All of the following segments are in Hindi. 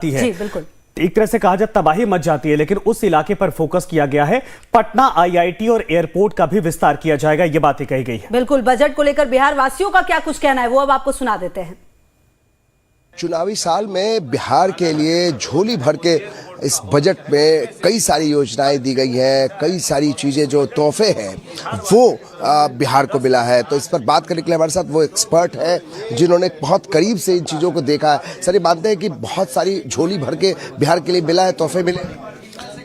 है। जी बिल्कुल। एक तरह से कहा जाए तबाही मच जाती है, लेकिन उस इलाके पर फोकस किया गया है। पटना आईआईटी और एयरपोर्ट का भी विस्तार किया जाएगा, ये बातें कही गई है। बिल्कुल, बजट को लेकर बिहार वासियों का क्या कुछ कहना है वो अब आपको सुना देते हैं। चुनावी साल में बिहार के लिए झोली भर के इस बजट में कई सारी योजनाएं दी गई हैं, कई सारी चीज़ें जो तोहफे हैं वो बिहार को मिला है। तो इस पर बात करने के लिए हमारे साथ वो एक्सपर्ट है जिन्होंने बहुत करीब से इन चीज़ों को देखा है। सर, ये मानते हैं कि बहुत सारी झोली भर के बिहार के लिए मिला है, तोहफे मिले?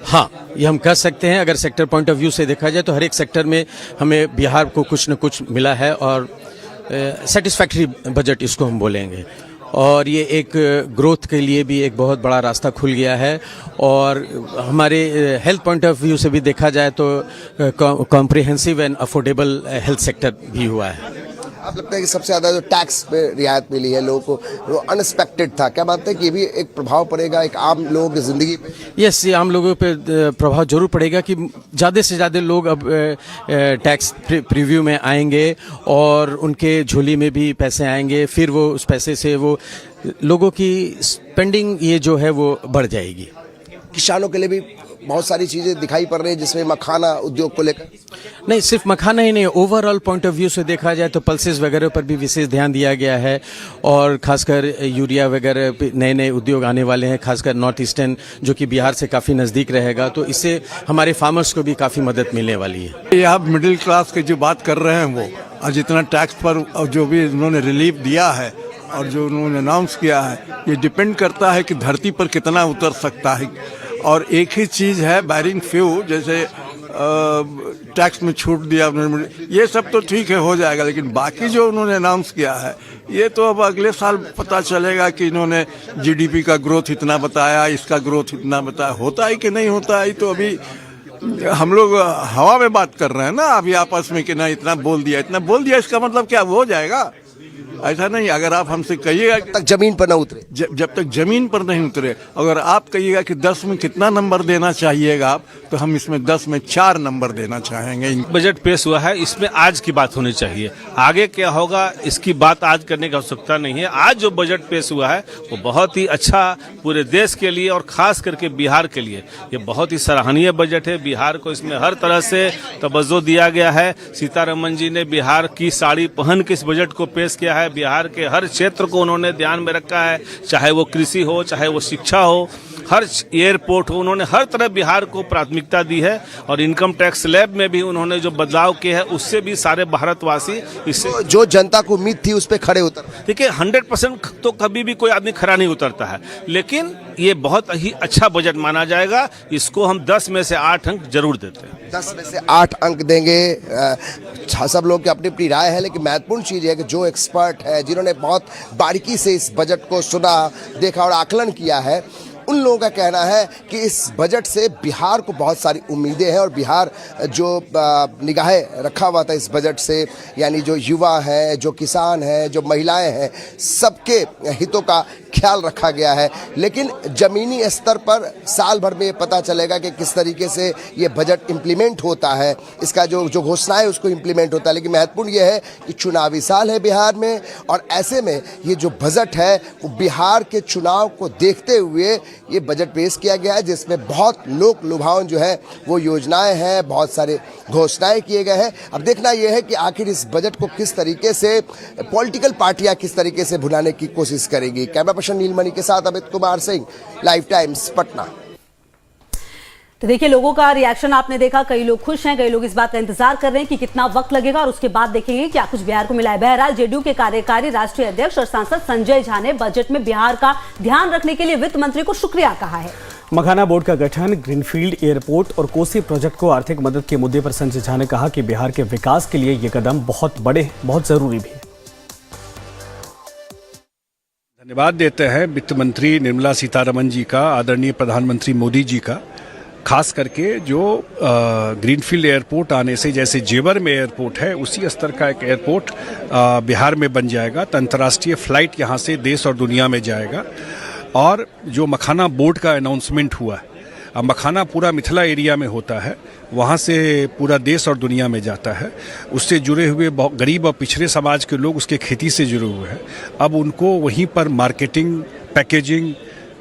हाँ, ये हम कह सकते हैं। अगर सेक्टर पॉइंट ऑफ व्यू से देखा जाए तो हर एक सेक्टर में हमें बिहार को कुछ न कुछ मिला है और सेटिस्फैक्ट्री बजट इसको हम बोलेंगे। और ये एक ग्रोथ के लिए भी एक बहुत बड़ा रास्ता खुल गया है। और हमारे हेल्थ पॉइंट ऑफ व्यू से भी देखा जाए तो comprehensive and affordable health sector भी हुआ है। आप लगता है कि सबसे ज़्यादा जो टैक्स पे रियायत मिली है लोगों को, वो अनएक्सपेक्टेड था, क्या मानते हैं कि ये भी एक प्रभाव पड़ेगा एक आम लोगों की ज़िंदगी पे? यस, ये आम लोगों पे प्रभाव जरूर पड़ेगा कि ज़्यादा से ज़्यादा लोग अब टैक्स प्रीव्यू में आएंगे और उनके झोली में भी पैसे आएंगे। फिर वो उस पैसे से वो लोगों की स्पेंडिंग ये जो है वो बढ़ जाएगी। किसानों के लिए भी बहुत सारी चीज़ें दिखाई पड़ रही है, जिसमें मखाना उद्योग को लेकर। नहीं, सिर्फ मखाना ही नहीं, ओवरऑल पॉइंट ऑफ व्यू से देखा जाए तो पल्सेस वगैरह पर भी विशेष ध्यान दिया गया है। और खासकर यूरिया वगैरह नए नए उद्योग आने वाले हैं, खासकर नॉर्थ ईस्टर्न जो कि बिहार से काफ़ी नज़दीक रहेगा, तो इससे हमारे फार्मर्स को भी काफ़ी मदद मिलने वाली है। ये आप मिडिल क्लास की जो बात कर रहे हैं वो, और जितना टैक्स पर जो भी उन्होंने रिलीफ दिया है और जो उन्होंने अनाउंस किया है, ये डिपेंड करता है कि धरती पर कितना उतर सकता है। और एक ही चीज़ है बैरिंग फ्यू, जैसे टैक्स में छूट दिया, ये सब तो ठीक है, हो जाएगा। लेकिन बाकी जो उन्होंने अनाउंस किया है, ये तो अब अगले साल पता चलेगा कि इन्होंने जीडीपी का ग्रोथ इतना बताया, इसका ग्रोथ इतना बताया, होता है कि नहीं होता है। तो अभी हम लोग हवा में बात कर रहे हैं ना अभी आपस में कि ना इतना बोल दिया, इतना बोल दिया, इसका मतलब क्या वो हो जाएगा? ऐसा नहीं। अगर आप हमसे कहिएगा तक जमीन पर न उतरे, जब तक जमीन पर नहीं उतरे, अगर आप कहिएगा कि 10 में कितना नंबर देना चाहिएगा आप, तो हम इसमें 10 में 4 नंबर देना चाहेंगे। बजट पेश हुआ है, इसमें आज की बात होनी चाहिए। आगे क्या होगा इसकी बात आज करने की आवश्यकता नहीं है। आज जो बजट पेश हुआ है वो बहुत ही अच्छा पूरे देश के लिए और खास करके बिहार के लिए ये बहुत ही सराहनीय बजट है। बिहार को इसमें हर तरह से तवज्जो दिया गया है। सीतारमन जी ने बिहार की साड़ी पहन के इस बजट को पेश किया है। बिहार के हर क्षेत्र को उन्होंने ध्यान में रखा है, चाहे वो कृषि हो, चाहे वो शिक्षा हो, हर एयरपोर्ट हो, उन्होंने हर तरह बिहार को प्राथमिकता दी है। और इनकम टैक्स स्लैब में भी उन्होंने जो बदलाव किए हैं उससे भी सारे भारतवासी इससे जो जनता को उम्मीद थी उस पर खड़े उतर। देखिए, 100% तो कभी भी कोई आदमी खड़ा नहीं उतरता है, लेकिन ये बहुत ही अच्छा बजट माना जाएगा। इसको हम 10 में से 8 अंक जरूर देते हैं। 10 में से 8 अंक देंगे। सब लोग की अपनी अपनी राय है, लेकिन महत्वपूर्ण चीज़ है कि जो एक्सपर्ट है, जिन्होंने बहुत बारीकी से इस बजट को सुना, देखा और आकलन किया है, उन लोगों का कहना है कि इस बजट से बिहार को बहुत सारी उम्मीदें हैं। और बिहार जो निगाहें रखा हुआ था इस बजट से, यानी जो युवा हैं, जो किसान हैं, जो महिलाएं हैं, सबके हितों का ख्याल रखा गया है। लेकिन ज़मीनी स्तर पर साल भर में ये पता चलेगा कि किस तरीके से ये बजट इम्प्लीमेंट होता है, इसका जो घोषणा है उसको इम्प्लीमेंट होता है। लेकिन महत्वपूर्ण ये है कि चुनावी साल है बिहार में, और ऐसे में ये जो बजट है वो बिहार के चुनाव को देखते हुए ये बजट पेश किया गया है, जिसमें बहुत लोक लुभावन जो है वो योजनाएं हैं, बहुत सारे घोषणाएं किए गए हैं। अब देखना यह है कि आखिर इस बजट को किस तरीके से पॉलिटिकल पार्टियां किस तरीके से भुनाने की कोशिश करेंगी। कैमरा पर्सन नीलमणि के साथ अमित कुमार सिंह, लाइव टाइम्स, पटना। तो देखिए, लोगों का रिएक्शन आपने देखा, कई लोग खुश हैं, कई लोग इस बात का इंतजार कर रहे हैं कि कितना वक्त लगेगा और उसके बाद देखेंगे क्या कुछ बिहार को मिला है। बहरहाल जेडीयू के कार्यकारी राष्ट्रीय अध्यक्ष और सांसद संजय झा ने बजट में बिहार का ध्यान रखने के लिए वित्त मंत्री को शुक्रिया कहा है। मखाना बोर्ड का गठन, ग्रीनफील्ड एयरपोर्ट और कोसी प्रोजेक्ट को आर्थिक मदद के मुद्दे पर संजय झा ने कहा कि बिहार के विकास के लिए ये कदम बहुत बड़े, बहुत जरूरी भी है। धन्यवाद देते हैं वित्त मंत्री निर्मला सीतारमन जी का, आदरणीय प्रधानमंत्री मोदी जी का, खास करके जो ग्रीनफील्ड एयरपोर्ट आने से, जैसे जेवर में एयरपोर्ट है उसी स्तर का एक एयरपोर्ट बिहार में बन जाएगा। तो अंतर्राष्ट्रीय फ्लाइट यहाँ से देश और दुनिया में जाएगा। और जो मखाना बोर्ड का अनाउंसमेंट हुआ है, अब मखाना पूरा मिथिला एरिया में होता है, वहाँ से पूरा देश और दुनिया में जाता है। उससे जुड़े हुए गरीब और पिछड़े समाज के लोग उसके खेती से जुड़े हुए हैं। अब उनको वहीं पर मार्केटिंग, पैकेजिंग,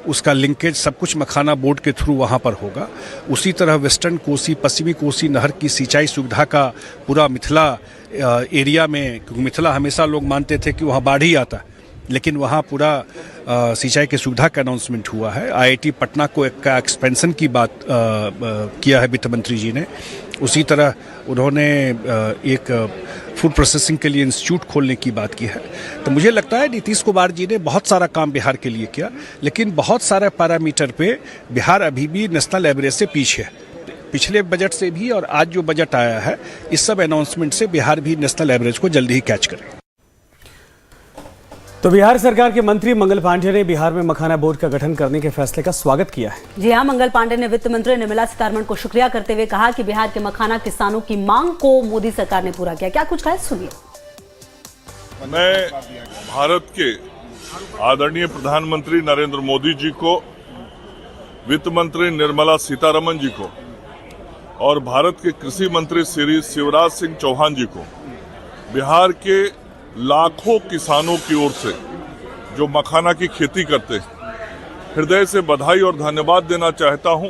उसका लिंकेज सब कुछ मखाना बोर्ड के थ्रू वहाँ पर होगा। उसी तरह वेस्टर्न कोसी पश्चिमी कोसी नहर की सिंचाई सुविधा का पूरा मिथिला एरिया में, क्योंकि मिथिला हमेशा लोग मानते थे कि वहाँ बाढ़ ही आता है, लेकिन वहाँ पूरा सिंचाई की सुविधा का अनाउंसमेंट हुआ है। IIT पटना को एक का एक्सपेंशन की बात किया है वित्त मंत्री जी ने। उसी तरह उन्होंने एक फूड प्रोसेसिंग के लिए इंस्टीट्यूट खोलने की बात की है। तो मुझे लगता है नीतीश कुमार जी ने बहुत सारा काम बिहार के लिए किया, लेकिन बहुत सारे पैरामीटर पे बिहार अभी भी नेशनल एवरेज से पीछे है। पिछले बजट से भी और आज जो बजट आया है, इस सब अनाउंसमेंट से बिहार भी नेशनल एवरेज को जल्दी ही कैच करे। तो बिहार सरकार के मंत्री मंगल पांडे ने बिहार में मखाना बोर्ड का गठन करने के फैसले का स्वागत किया है। जी हां, मंगल पांडे ने वित्त मंत्री निर्मला सीतारमण को शुक्रिया करते हुए कहा कि बिहार के मखाना किसानों की मांग को मोदी सरकार ने पूरा किया। क्या कुछ कहा, सुनिए। मैं भारत के आदरणीय प्रधानमंत्री नरेंद्र मोदी जी को, वित्त मंत्री निर्मला सीतारमण जी को और भारत के कृषि मंत्री श्री शिवराज सिंह चौहान जी को बिहार के लाखों किसानों की ओर से जो मखाना की खेती करते हैं, हृदय से बधाई और धन्यवाद देना चाहता हूं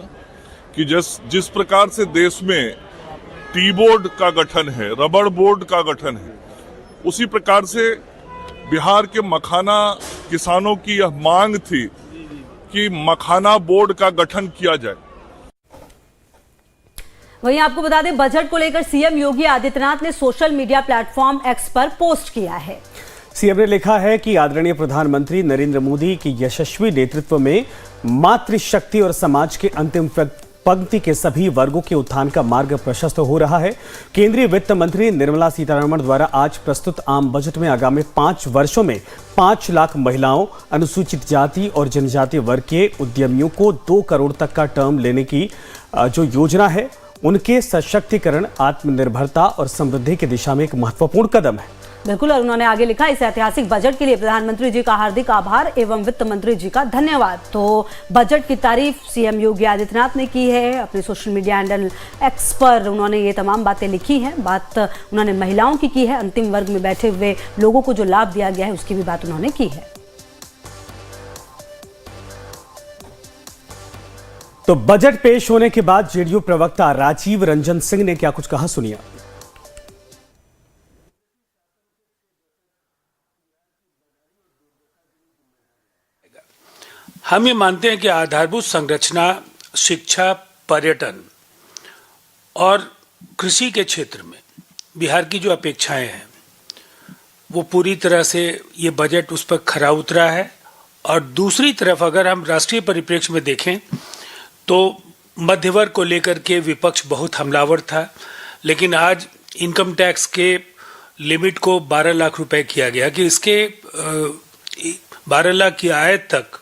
कि जिस प्रकार से देश में टी बोर्ड का गठन है, रबड़ बोर्ड का गठन है, उसी प्रकार से बिहार के मखाना किसानों की यह मांग थी कि मखाना बोर्ड का गठन किया जाए। वहीं आपको बता दें, बजट को लेकर सीएम योगी आदित्यनाथ ने सोशल मीडिया प्लेटफॉर्म एक्स पर पोस्ट किया है। सीएम ने लिखा है कि आदरणीय प्रधानमंत्री नरेंद्र मोदी के यशस्वी नेतृत्व में मातृशक्ति और समाज के अंतिम पंक्ति के सभी वर्गों के उत्थान का मार्ग प्रशस्त हो रहा है। केंद्रीय वित्त मंत्री निर्मला सीतारमण द्वारा आज प्रस्तुत आम बजट में आगामी 5 वर्षों में 5 लाख महिलाओं, अनुसूचित जाति और जनजाति वर्ग के उद्यमियों को 2 करोड़ तक का टर्म लेने की जो योजना है, उनके सशक्तिकरण, आत्मनिर्भरता और समृद्धि की दिशा में एक महत्वपूर्ण कदम है। बिल्कुल, और उन्होंने आगे लिखा, इस ऐतिहासिक बजट के लिए प्रधानमंत्री जी का हार्दिक आभार एवं वित्त मंत्री जी का धन्यवाद। तो बजट की तारीफ सीएम योगी आदित्यनाथ ने की है। अपने सोशल मीडिया हैंडल एक्स पर उन्होंने ये तमाम बातें लिखी हैं। बात उन्होंने महिलाओं की है, अंतिम वर्ग में बैठे हुए लोगों को जो लाभ दिया गया है उसकी भी बात उन्होंने की है। तो बजट पेश होने के बाद जेडीयू प्रवक्ता राजीव रंजन सिंह ने क्या कुछ कहा, सुनिए। हम ये मानते हैं कि आधारभूत संरचना, शिक्षा, पर्यटन और कृषि के क्षेत्र में बिहार की जो अपेक्षाएं हैं वो पूरी तरह से ये बजट उस पर खरा उतरा है। और दूसरी तरफ अगर हम राष्ट्रीय परिप्रेक्ष्य में देखें तो मध्य वर्ग को लेकर के विपक्ष बहुत हमलावर था, लेकिन आज इनकम टैक्स के लिमिट को 12 लाख रुपए किया गया कि इसके 12 लाख की आय तक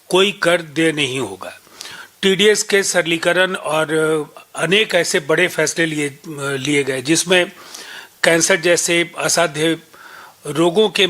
कोई कर देय नहीं होगा। टीडीएस के सरलीकरण और अनेक ऐसे बड़े फैसले लिए गए जिसमें कैंसर जैसे असाध्य रोगों के